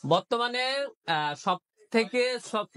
বর্তমানে সব থেকে সব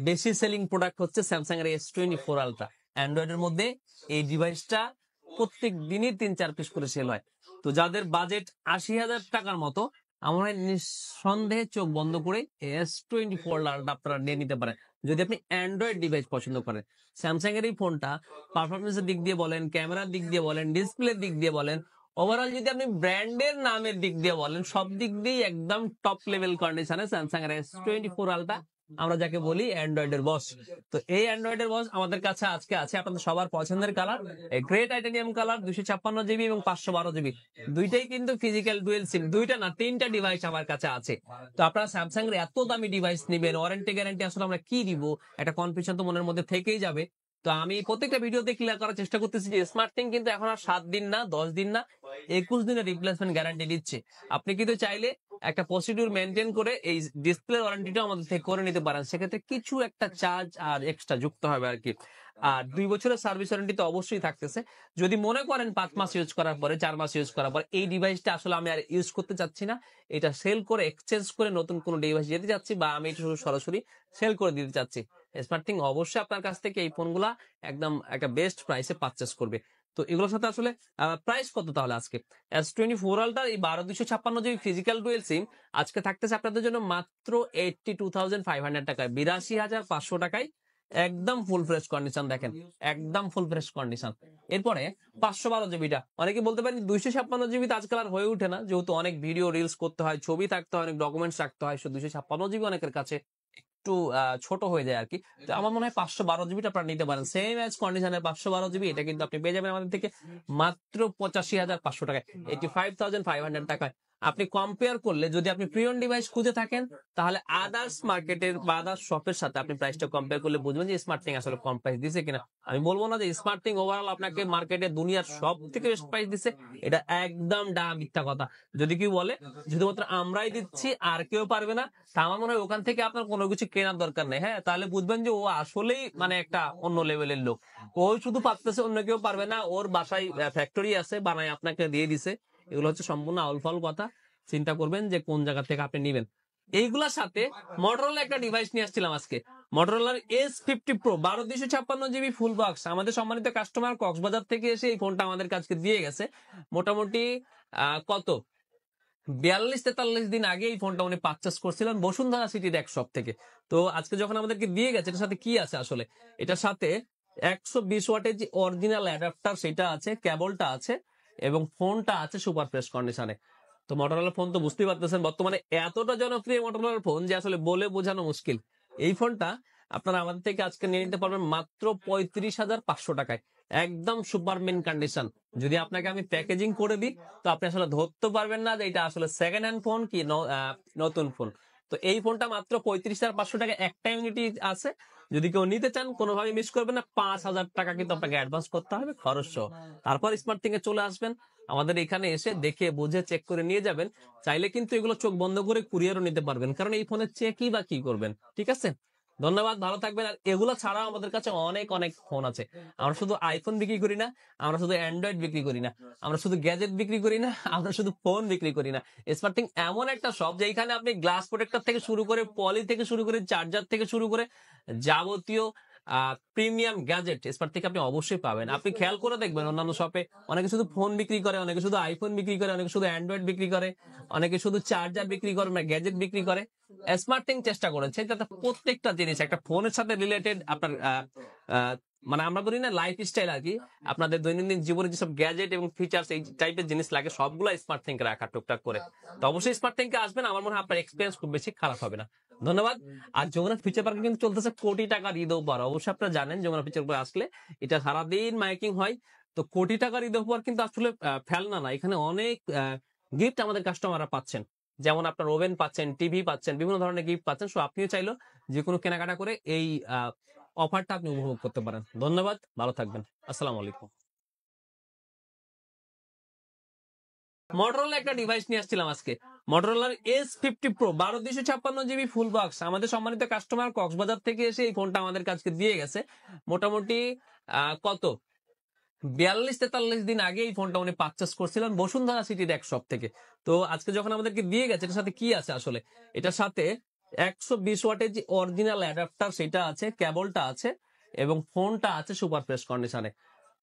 বেশি সেলিং প্রোডাক্ট হচ্ছে স্যামসাং এর S24 আলট্রা। অ্যান্ড্রয়েডের মধ্যে এই ডিভাইসটা প্রত্যেক দিনই 3-4 পিস করে সেল হয়। তো যাদের বাজেট 80,000 টাকার মতো, আমরা নিঃসন্দেহে চোখ বন্ধ করে S24 আলট্রা আপনারা নিয়ে নিতে পারেন যদি আপনি অ্যান্ড্রয়েড ডিভাইস পছন্দ করেন। স্যামসাং এর এই ফোনটা পারফরমেন্সের দিক দিয়ে বলেন, ক্যামেরার দিক দিয়ে বলেন, ডিসপ্লের দিক দিয়ে বলেন, ওভারঅল যদি আপনি ব্র্যান্ডের নামের দিক দিয়ে বলেন, সব দিক দিয়ে একদম টপ লেভেল কন্ডিশনে স্যামসাং এর S24 আলট্রা, আমরা যাকে বলি অ্যান্ড্রয়েডের বস। তো এই অ্যান্ড্রয়েডের বস আমাদের কাছে আজকে আছে আপনাদের সবার পছন্দের colour, grey titanium colour, 256 GB এবং 512 জিবি, দুইটাই কিন্তু ফিজিক্যাল ডুয়েল সিম, দুইটা না তিনটা ডিভাইস আমার কাছে আছে। তো আপনারা স্যামসাং এর এত দামি ডিভাইস নেবেন, ওয়ারেন্টি গ্যারান্টি আসলে আমরা কি দিব, একটা কনফিউশন তো মনের মধ্যে থেকেই যাবে। তো আমি প্রত্যেকটা ভিডিওতে ক্লিয়ার করার চেষ্টা করতেছি যে স্মার্ট থিং কিন্তু এখন আর 7 দিন না, 10 দিন না, 21 দিনের রিপ্লেসমেন্ট গ্যারান্টি দিচ্ছে। আপনি কিন্তু চাইলে একটা প্রসিডিউর মেনটেন করে এই ডিসপ্লে ওয়ারেন্টিটা আমাদের থেকে করে নিতে পারেন, সেক্ষেত্রে কিছু একটা চার্জ আর এক্সট্রা যুক্ত হবে আর কি। আর 2 বছরের সার্ভিস ওয়ারেন্টি তো অবশ্যই থাকতেছে। যদি মনে করেন 5 মাস ইউজ করার পরে, 4 মাস ইউজ করার পর এই ডিভাইসটা আসলে আমি আর ইউজ করতে চাচ্ছি না, এটা সেল করে এক্সচেঞ্জ করে নতুন কোনো ডিভাইস যেতে চাচ্ছি, বা আমি এটা শুধু সরাসরি সেল করে দিতে চাচ্ছি, স্মার্ট থিং অবশ্যই আপনার কাছ থেকে এই ফোনগুলা একদম একটা বেস্ট প্রাইসে পারচেস করবে। তো এগুলোর সাথে আসলে প্রাইস কত তাহলে আজকে? S24 আলট্রা এই 12/256 জিবি ফিজিক্যাল ডুয়েল সিম আজকে থাকতেছে আপনাদের জন্য মাত্র 82,500 টাকায়, 82,500 টাকায় একদম ফুল ফ্রেশ কন্ডিশন। দেখেন একদম ফুল ফ্রেশ কন্ডিশন। এরপরে 512 জিবিটা, অনেকে বলতে পারেন 256 জিবি আজকাল আর হয়ে ওঠে না, যেহেতু অনেক ভিডিও রিলস করতে হয়, ছবি থাকতে হয়, অনেক ডকুমেন্টস রাখতে হয়, 256 জিবি অনেকের কাছে একটু ছোট হয়ে যায় আর কি। তো আমার মনে হয় 512 জিবিটা আপনারা নিতে পারেন, সেম এজ কন্ডিশনের 512 জিবি, এটা কিন্তু আপনি পেয়ে যাবেন আমাদের থেকে মাত্র 85,500 টাকায়, 85,500 টাকায়। আপনি কম্পেয়ার করলে, যদি আপনি প্রিয়ন ডিভাইস খুঁজে থাকেন, তাহলে আদার্স মার্কেটের বা আদার্স শপের সাথে আপনি প্রাইসটা কম্পেয়ার করলে বুঝবেন যে স্মার্ট থিং আসলে কম প্রাইস দিছে কিনা। আমি বলবো না যে স্মার্ট থিং ওভারঅল আপনাকে মার্কেটে দুনিয়ার সব থেকে বেস্ট প্রাইস দিছে, এটা একদম মিথ্যা কথা। যদি কেউ বলে শুধুমাত্র আমরাই দিচ্ছি আর কেউ পারবে না, তা আমার মনে হয় ওখান থেকে আপনার কোনো কিছু কেনার দরকার নেই। হ্যাঁ, তাহলে বুঝবেন যে ও আসলেই মানে একটা অন্য লেভেলের লোক। ও শুধু পারতেছে, অন্য কেউ পারবে না, ওর বাসায় ফ্যাক্টরি আছে, বানায় আপনাকে দিয়ে দিছে। এগুলো হচ্ছে সম্পূর্ণ আউলফাউল কথা। চিন্তা করবেন যে কোন জায়গা থেকে আপনি নিবেন। এইগুলার সাথে মোটরোলা একটা ডিভাইস নিয়ে আসছিলাম আজকে, মোটরোলার S50 Pro 12/256 GB full box. আমাদের সম্মানিত কাস্টমার কক্সবাজার থেকে এসে এই ফোনটা আমাদের কাছে দিয়ে গেছে। মোটামুটি কত 42-43 দিন আগে এই ফোনটা উনি পারচেস করছিলেন বসুন্ধরা সিটির এক শপ থেকে। তো আজকে যখন আমাদেরকে দিয়ে গেছে, এটার সাথে কি আছে আসলে, এটার সাথে 120 ওয়াটের যে অরিজিনাল অ্যাডাপ্টার সেটা আছে, কেবলটা আছে, এবং ফোনটা আছে সুপার ফ্রেশ কন্ডিশনে। তো মোটরোলার ফোন তো বুঝতেই পারতেছেন বর্তমানে এতটা জনপ্রিয় মোটরোলার ফোন যে আসলে বলে বোঝানো মুশকিল। এই ফোনটা আপনারা আমাদের থেকে আজকে নিয়ে নিতে পারবেন মাত্র 35,500 টাকায়, একদম সুপারমেন কন্ডিশন। যদি আপনাকে আমি প্যাকেজিং করে দিই, তো আপনি আসলে ধরতে পারবেন না যে এটা আসলে সেকেন্ড হ্যান্ড ফোন কি নতুন ফোন। তো এই ফোনটা মাত্র 35,500 টাকা, একটা ইউনিটি আছে। যদি কেউ নিতে চান, কোনোভাবে মিস করবেন না, 5,000 টাকা কিন্তু আপনাকে অ্যাডভান্স করতে হবে খরচ সহ। তারপর স্মার্ট থিং এ চলে আসবেন, আমাদের এখানে এসে দেখে বুঝে চেক করে নিয়ে যাবেন। চাইলে কিন্তু এগুলো চোখ বন্ধ করে কুরিয়ারও নিতে পারবেন, কারণ এই ফোনের চেকই বা কি করবেন। ঠিক আছে, ধন্যবাদ, ভালো থাকবেন। আর এগুলো ছাড়াও আমাদের কাছে অনেক অনেক ফোন আছে। আমরা শুধু আইফোন বিক্রি করি না, আমরা শুধু অ্যান্ড্রয়েড বিক্রি করি না, আমরা শুধু গ্যাজেট বিক্রি করি না, আমরা শুধু ফোন বিক্রি করি না। স্মার্ট থিং এমন একটা শপ যেখানে আপনি গ্লাস প্রোটেক্টর থেকে শুরু করে, পলি থেকে শুরু করে, চার্জার থেকে শুরু করে যাবতীয় প্রিমিয়াম গ্যাজেট স্মার্ট থেকে আপনি অবশ্যই পাবেন। আপনি খেয়াল করে দেখবেন অন্যান্য শপে অনেকে শুধু ফোন বিক্রি করে, অনেকে শুধু আইফোন বিক্রি করে, অনেকে শুধু অ্যান্ড্রয়েড বিক্রি করে, অনেকে শুধু চার্জার বিক্রি করে, মানে গ্যাজেট বিক্রি করে। স্মার্ট থিং চেষ্টা করেছে যাতে প্রত্যেকটা জিনিস একটা ফোনের সাথে রিলেটেড আপনার মানে আমরা বলি না লাইফ স্টাইল আর কি, আপনাদের দৈনন্দিন জীবনে যেসব গ্যাজেট এবং ফিচার্স এই টাইপের জিনিস লাগে সবগুলো স্মার্ট থিং রাখা টুকটাক করে। তো অবশ্যই স্মার্ট থিং আসবেন, আমার মনে হয় আপনার এক্সপিরিয়েন্স খুব বেশি খারাপ হবে না। ধন্যবাদ। আর যমুনা ফিচার পার্কে কিন্তু চলতেছে কোটি টাকার ঈদ উপহার। অবশ্যই আপনারা জানেন যমুনা ফিচার পার্কে আসলে এটা সারাদিন মাইকিং হয়। তো কোটি টাকার ঈদ উপহার কিন্তু আসলে ফেলনা না, এখানে অনেক গিফট আমাদের কাস্টমাররা পাচ্ছেন। যেমন আপনার ওভেন পাচ্ছেন, টিভি পাচ্ছেন, বিভিন্ন ধরনের গিফট পাচ্ছেন। সো আপনিও চাইলো যে কোনো কেনাকাটা করে এই অফারটা আপনি উপভোগ করতে পারেন। ধন্যবাদ, ভালো থাকবেন, আসসালামু আলাইকুম। মোটরোলা একটা ডিভাইস নিয়ে আসছিলাম আজকে, মোটরোলার S50 Pro 12/256 GB full box. আমাদের সম্মানিত কাস্টমার কক্সবাজার থেকে এসে এই ফোনটা আমাদের কাছে দিয়ে গেছে। মোটামুটি কত 42-43 দিন আগে এই ফোনটা উনি পারচেস করছিলেন বসুন্ধরা সিটির এক শপ থেকে। তো আজকে যখন আমাদেরকে দিয়ে গেছে, এটার সাথে কি আছে আসলে, এটার সাথে 120 ওয়াটের যে অরিজিনাল অ্যাডাপ্টার সেটা আছে, কেবলটা আছে, এবং ফোনটা আছে সুপার ফ্রেশ কন্ডিশনে।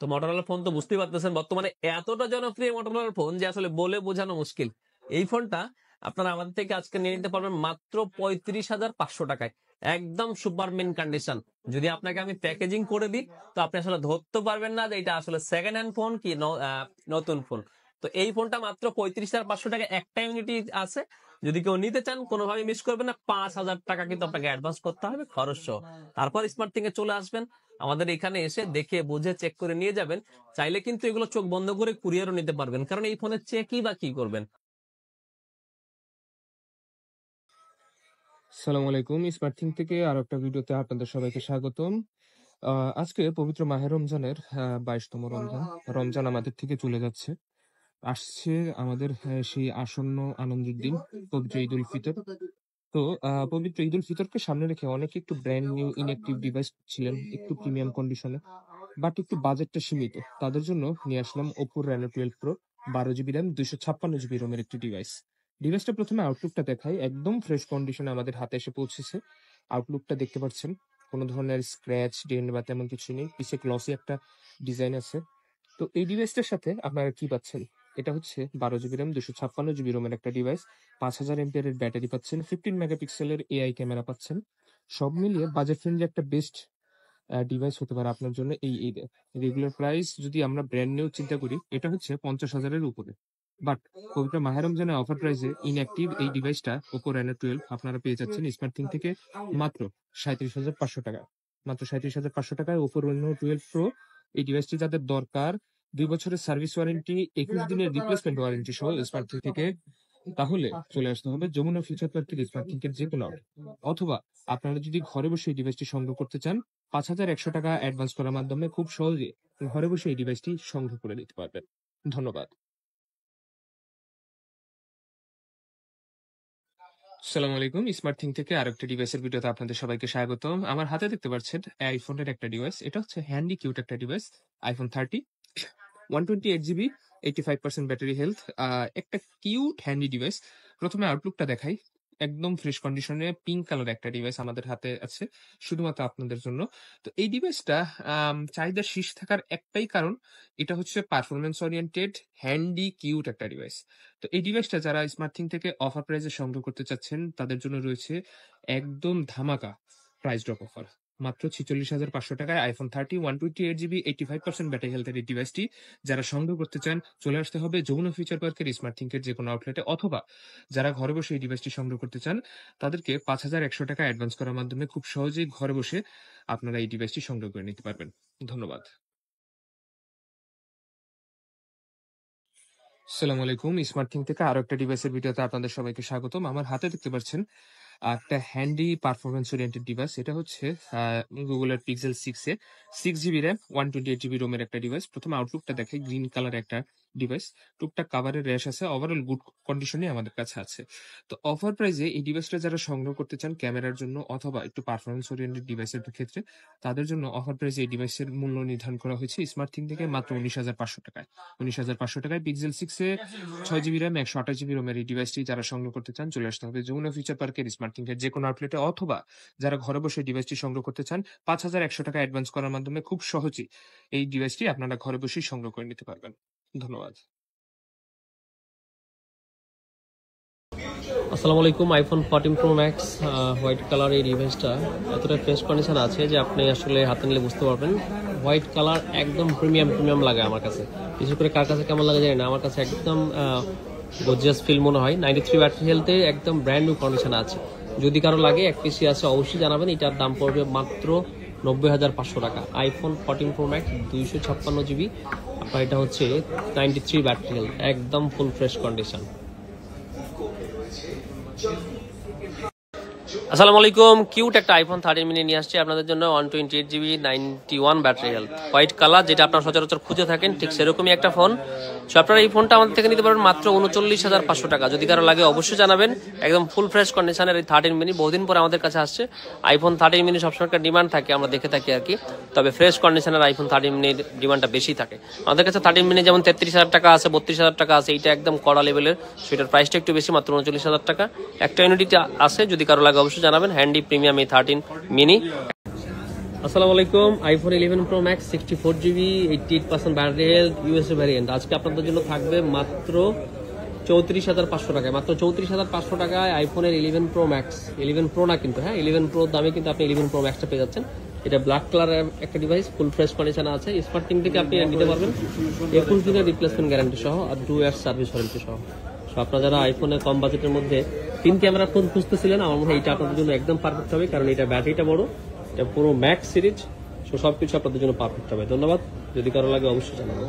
তো মোটরোলার ফোন তো বুঝতেই পারতেছেন বর্তমানে এতটা জনপ্রিয় মোটরোলার ফোন যে আসলে বলে বোঝানো মুশকিল। এই ফোনটা আপনারা আমাদের থেকে আজকে নিয়ে নিতে পারবেন মাত্র 35,500 টাকায়, একদম সুপারমেন কন্ডিশন। যদি আপনাকে আমি প্যাকেজিং করে দিই তো আপনি আসলে ধরতে পারবেন না যে এটা আসলে সেকেন্ড হ্যান্ড ফোন কি নতুন ফোন। তো এই ফোনটা মাত্র 35,500 টাকা, একটা ইউনিটি আছে। যদি কেউ নিতে চান কোনোভাবে মিস করবেন না, 5,000 টাকা কিন্তু আপনাকে অ্যাডভান্স করতে হবে খরচ সহ। তারপর স্মার্ট থেকে চলে আসবেন, আমাদের এখানে এসে দেখে বুঝে চেক করে নিয়ে যাবেন। চাইলে কিন্তু এগুলো চোখ বন্ধ করে কুরিয়ারও নিতে পারবেন, কারণ এই ফোনের চেকই বা কি করবেন। আসসালামু আলাইকুম, স্মার্ট থিং থেকে আরো একটা ভিডিওতে আপনাদের সবাইকে স্বাগতম। আজকে পবিত্র মাহে রমজানের 22তম রমজান আমাদের থেকে চলে যাচ্ছে। আসছে আমাদের সেই আসন্ন আনন্দের দিন, পবিত্র ঈদ উল ফিতর। তো পবিত্র ঈদ উল ফিতরকে সামনে রেখে অনেকে একটু ব্র্যান্ড নিউ ইনঅ্যাক্টিভ ডিভাইস ছিলেন, একটু প্রিমিয়াম কন্ডিশনে, বাট একটু বাজেটটা সীমিত। তাদের জন্য নিয়ে আসলাম Oppo Reno 12 pro, 12 GB RAM, 256 GB রোমের একটি ডিভাইসটা প্রথমে আউটলুকটা দেখাই। একদম ফ্রেশ কন্ডিশনে আমাদের হাতে এসে পৌঁছেছে। আউটলুকটা দেখতে পাচ্ছেন, কোনো ধরনের স্ক্র্যাচ ডেন্ট বা তেমন কিছু নেই, পিছে গ্লসি একটা ডিজাইন আছে। তো এই ডিভাইসটার সাথে আপনারা কি পাচ্ছেন, এটা হচ্ছে 12 GB র্যাম, 256 GB রোমের একটা ডিভাইস, 5000 এমপিআর ব্যাটারি পাচ্ছেন, 15 মেগাপিক্সেলের এআই ক্যামেরা পাচ্ছেন। সব মিলিয়ে বাজেট ফ্রেন্ডলি একটা বেস্ট ডিভাইস হতে পারে আপনার জন্য এই ঈদে। রেগুলার প্রাইস যদি আমরা ব্র্যান্ড নিউ চিন্তা করি, এটা হচ্ছে 50,000-এর উপরে। বাট পবিত্র মাহে রমজানে অফার প্রাইসে ইনঅ্যাক্টিভ এই ডিভাইসটা ওপো রেনো 12 আপনারা পেয়ে যাচ্ছেন স্মার্ট থিং থেকে মাত্র 37,500 টাকা। মাত্র 37,500 টাকায় ওপো রেনো 12 প্রো। এই ডিভাইসটি যাদের দরকার, 2 বছরের সার্ভিস ওয়ারেন্টি, 21 দিনের রিপ্লেসমেন্ট ওয়ারেন্টি সহ স্মার্ট থিং থেকে, তাহলে চলে আসতে হবে যমুনা ফিউচার পার্কের স্মার্ট থিংকের যে কোনো আউটলেট। অথবা আপনারা যদি ঘরে বসে এই ডিভাইসটি সংগ্রহ করতে চান, 5,100 টাকা অ্যাডভান্স করার মাধ্যমে খুব সহজে ঘরে বসে এই ডিভাইসটি সংগ্রহ করে নিতে পারবেন। ধন্যবাদ। আসসালামু আলাইকুম, স্মার্ট থিং থেকে আরেকটা ডিভাইসের ভিডিওতে আপনাদের সবাইকে স্বাগতম। আমার হাতে দেখতে পাচ্ছেন আইফোনের একটা ডিভাইস। এটা হচ্ছে হ্যান্ডি কিউট একটা device, iPhone 30, 128 GB, 85% battery health, একটা কিউট হ্যান্ডি ডিভাইস। প্রথমে আউটলুকটা দেখাই। একদম ফ্রেশ কন্ডিশনে পিঙ্ক কালার একটা ডিভাইস আমাদের হাতে আছে শুধুমাত্র আপনাদের জন্য। তো এই ডিভাইসটা চাহিদা শীর্ষ থাকার একটাই কারণ, এটা হচ্ছে পারফরমেন্স ওরিয়েন্টেড হ্যান্ডি কিউট একটা ডিভাইস। তো এই ডিভাইসটা যারা স্মার্ট থিং থেকে অফার প্রাইসে সংগ্রহ করতে চাচ্ছেন, তাদের জন্য রয়েছে একদম ধামাকা প্রাইস ড্রপ অফার। মাত্র 46,500 টাকায় আইফোন 30, 128 GB, 85% ব্যাটারি হেলথের এই ডিভাইসটি যারা সংগ্রহ করতে চান, চলে আসতে হবে যমুনা ফিউচার পার্কের স্মার্ট থিংকের যে কোনো আউটলেটে। অথবা যারা ঘরে বসে এই ডিভাইসটি সংগ্রহ করতে চান, তাদেরকে 5,100 টাকা অ্যাডভান্স করার মাধ্যমে খুব সহজেই ঘরে বসে আপনারা এই ডিভাইসটি সংগ্রহ করে নিতে পারবেন। ধন্যবাদ। আসসালামু আলাইকুম, স্মার্ট থিং থেকে আরো একটা ডিভাইসের ভিডিওতে আপনাদের সবাইকে স্বাগতম। আমার হাতে দেখতে পাচ্ছেন একটা হ্যান্ডি পারফরমেন্স ওরিয়েন্টেড ডিভাইস। এটা হচ্ছে গুগলের পিক্সেল 6 এ 6 GB র্যাম, 128 GB রোমের একটা ডিভাইস। প্রথম আউটলুকটা দেখে গ্রিন কালার একটা ডিভাইস, টুকটাক কাভারের র্যাশ আছে, ওভারঅল গুড কন্ডিশনে আমাদের কাছে আছে। তো অফার প্রাইসে এই ডিভাইসটা যারা সংগ্রহ করতে চান ক্যামেরার জন্য অথবা একটু পারফরমেন্স ওরিয়েন্টেড ডিভাইসের ক্ষেত্রে, তাদের জন্য অফার প্রাইসে এই ডিভাইসের মূল্য নির্ধারণ করা হয়েছে স্মার্ট থিং থেকে মাত্র 19,500 টাকায়। 19,500 টাকায় পিক্সেল 6 এ 6 GB র্যাম, 128 GB রোমের এই ডিভাইসটি যারা সংগ্রহ করতে চান, চলে আসতে হবে যমুনা ফিউচার পার্কের স্মার্ট থিংকের যে কোনো আউটলেটে। অথবা যারা ঘরে বসে ডিভাইসটি সংগ্রহ করতে চান, 5,100 টাকা অ্যাডভান্স করার মাধ্যমে খুব সহজেই এই ডিভাইসটি আপনারা ঘরে বসেই সংগ্রহ করে নিতে পারবেন। ধন্যবাদ। আসসালামু আলাইকুম, iPhone 14 pro max white colour এই ডিভাইসটা এতটা ফ্রেশ কন্ডিশন আছে যে আপনি আসলে হাতে নিলে বুঝতে পারবেন। হোয়াইট কালার একদম প্রিমিয়াম লাগে আমার কাছে। বিশেষ করে কার কাছে কেমন লাগে জানি না, আমার কাছে একদম গর্জিয়াস ফিল মনে হয়। 93 ব্যাটারি হেলথে একদম ব্র্যান্ড নিউ কন্ডিশন আছে। যদি কারো লাগে এক পিসি আছে অবশ্যই জানাবেন। এটার দাম পড়বে মাত্র 90,500 টাকা। আইফোন 14 প্রো ম্যাক্স, 256 GB, আপনার এটা হচ্ছে 93 ব্যাটারি হেলথ, একদম ফুল ফ্রেশ কন্ডিশন। আসসালামু আলাইকুম। কিউট একটা আইফোন 13 মিনি নিয়ে আসছি আপনাদের জন্য। 128GB 91 battery health, white colour, যেটা আপনারা সচরাচর খুঁজে থাকেন, ঠিক সেরকমই একটা ফোন। সো আপনারা এই ফোনটা আমাদের থেকে নিতে পারবেন মাত্র 39,500 টাকা। যদি কারো লাগে অবশ্যই জানাবেন। একদম ফুল ফ্রেশ কন্ডিশনের এই 13 মিনি বহুদিন পরে আমাদের কাছে আসছে। আইফোন 13 মিনি সবসময় একটা ডিমান্ড থাকে, আমরা দেখে থাকি আর কি। তবে ফ্রেশ কন্ডিশনের আইফোন 13 মিনির ডিমান্ডটা বেশি থাকে আমাদের কাছে। 13 মিনি যেমন 33,000 টাকা আছে, 32,000 টাকা আছে, এইটা একদম কড়া লেভেলের। সেটার প্রাইসটা একটু বেশি, মাত্র 39,000 টাকা। একটা ইউনিটি আছে, যদি কারো লাগে অবশ্যই জানাবেন। হ্যান্ডি প্রিমিয়াম এই 13 মিনি। আসসালামু আলাইকুম। IPhone 11 pro max 64GB 88% battery health, USA variant আজকে আপনাদের জন্য থাকবে মাত্র 34,500 টাকায়। মাত্র 34,500 টাকায় আইফোনের 11 প্রো ম্যাক্স, 11 প্রো না কিন্তু, হ্যাঁ 11 প্রো দামে কিন্তু আপনি 11 প্রো ম্যাক্সটা পেয়ে যাচ্ছেন। এটা ব্ল্যাক কালারের একটা ডিভাইস, ফুল ফ্রেশ কন্ডিশনে আছে। স্মার্ট টিং থেকে আপনি নিতে পারবেন 21 দিনের রিপ্লেসমেন্ট গ্যারান্টি সহ আর 2 ইয়ার্স সার্ভিস ওয়ারেন্টি সহ। সো আপনারা যারা আইফোনের কম বাজেটের মধ্যে 3 ক্যামেরা ফোন খুঁজতেছিলেন, আমার মনে হয় এটা আপনাদের জন্য একদম পারফেক্ট হবে, কারণ এটা ব্যাটারিটা বড়, এটা পুরো ম্যাক্স সিরিজ। সো সবকিছু আপনাদের জন্য পারফেক্ট হবে। ধন্যবাদ। যদি কারো লাগে অবশ্যই জানাবেন।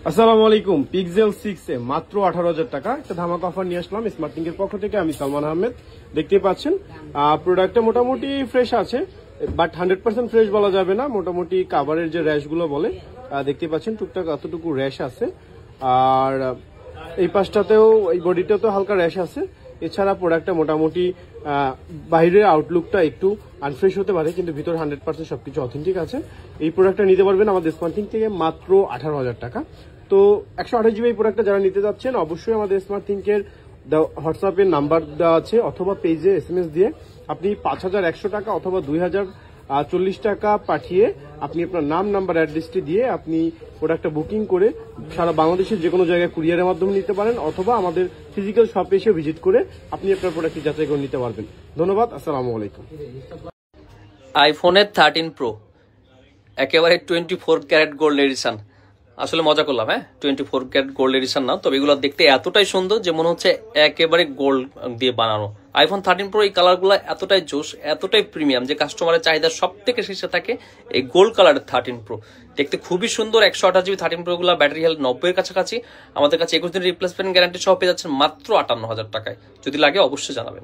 আসসালামু আলাইকুম। পিক্সেল 6 এ মাত্র 18,000 টাকা একটা ধামাকা অফার নিয়ে আসলাম স্মার্টিং এর পক্ষ থেকে। আমি সালমান আহমেদ। দেখতেই পাচ্ছেন প্রোডাক্টটা মোটামুটি ফ্রেশ আছে, বাট 100% ফ্রেশ বলা যাবে না। মোটামুটি কাভারের যে র্যাশ গুলো বলে, দেখতে পাচ্ছেন টুকটাক এতটুকু র্যাশ আছে। আর এই পাশটাতেও, এই বডিটাতেও হালকা র্যাশ আছে। এছাড়া প্রোডাক্টটা মোটামুটি বাইরের আউটলুকটা একটু আনফ্রেশ হতে পারে, কিন্তু ভিতর 100% সবকিছু অথেন্টিক আছে। এই প্রোডাক্টটা নিতে পারবেন আমাদের স্মার্টিং থেকে মাত্র 18,000 টাকা। তো 128GB এই প্রোডাক্টটা যারা নিতে যাচ্ছেন, অবশ্যই আমাদের স্মার্টিংকের হোয়াটসঅ্যাপের নাম্বার দেওয়া আছে, অথবা পেজে SMS দিয়ে আপনি 5,100 টাকা অথবা 2,040 টাকা পাঠিয়ে আপনি আপনার নাম, নাম্বার, অ্যাড্রেসটি দিয়ে আপনি প্রোডাক্টটা বুকিং করে সারা বাংলাদেশের যে কোনো জায়গায় কুরিয়ারের মাধ্যমে নিতে পারেন, অথবা আমাদের ফিজিক্যাল শপে এসে ভিজিট করে আপনি আপনার প্রোডাক্টটি যাচাই করে নিতে পারবেন। ধন্যবাদ। আসসালামু আলাইকুম। আইফোনের 13 প্রো একেবারে 24 ক্যারেট গোল্ড এডিশন। আসলে মজা করলাম, হ্যাঁ 24 ক্যারেট গোল্ড এডিশন না, তবে এগুলো দেখতে এতটাই সুন্দর যে মনে হচ্ছে একেবারে গোল্ড দিয়ে বানানো। আইফোন 13 প্রো এই কালারগুলো এতটাই জোশ, এতটাই প্রিমিয়াম যে কাস্টমারের চাহিদা সব থেকে শীর্ষে থাকে এই গোল্ড কালারের 13 প্রো। দেখতে খুবই সুন্দর। 128GB 13 প্রো গুলা ব্যাটারি হেলথ 90 এর কাছাকাছি। আমাদের কাছে 21 দিনের রিপ্লেসমেন্ট গ্যারান্টি সহ পেয়ে যাচ্ছেন মাত্র 58,000 টাকায়। যদি লাগে অবশ্যই জানাবেন।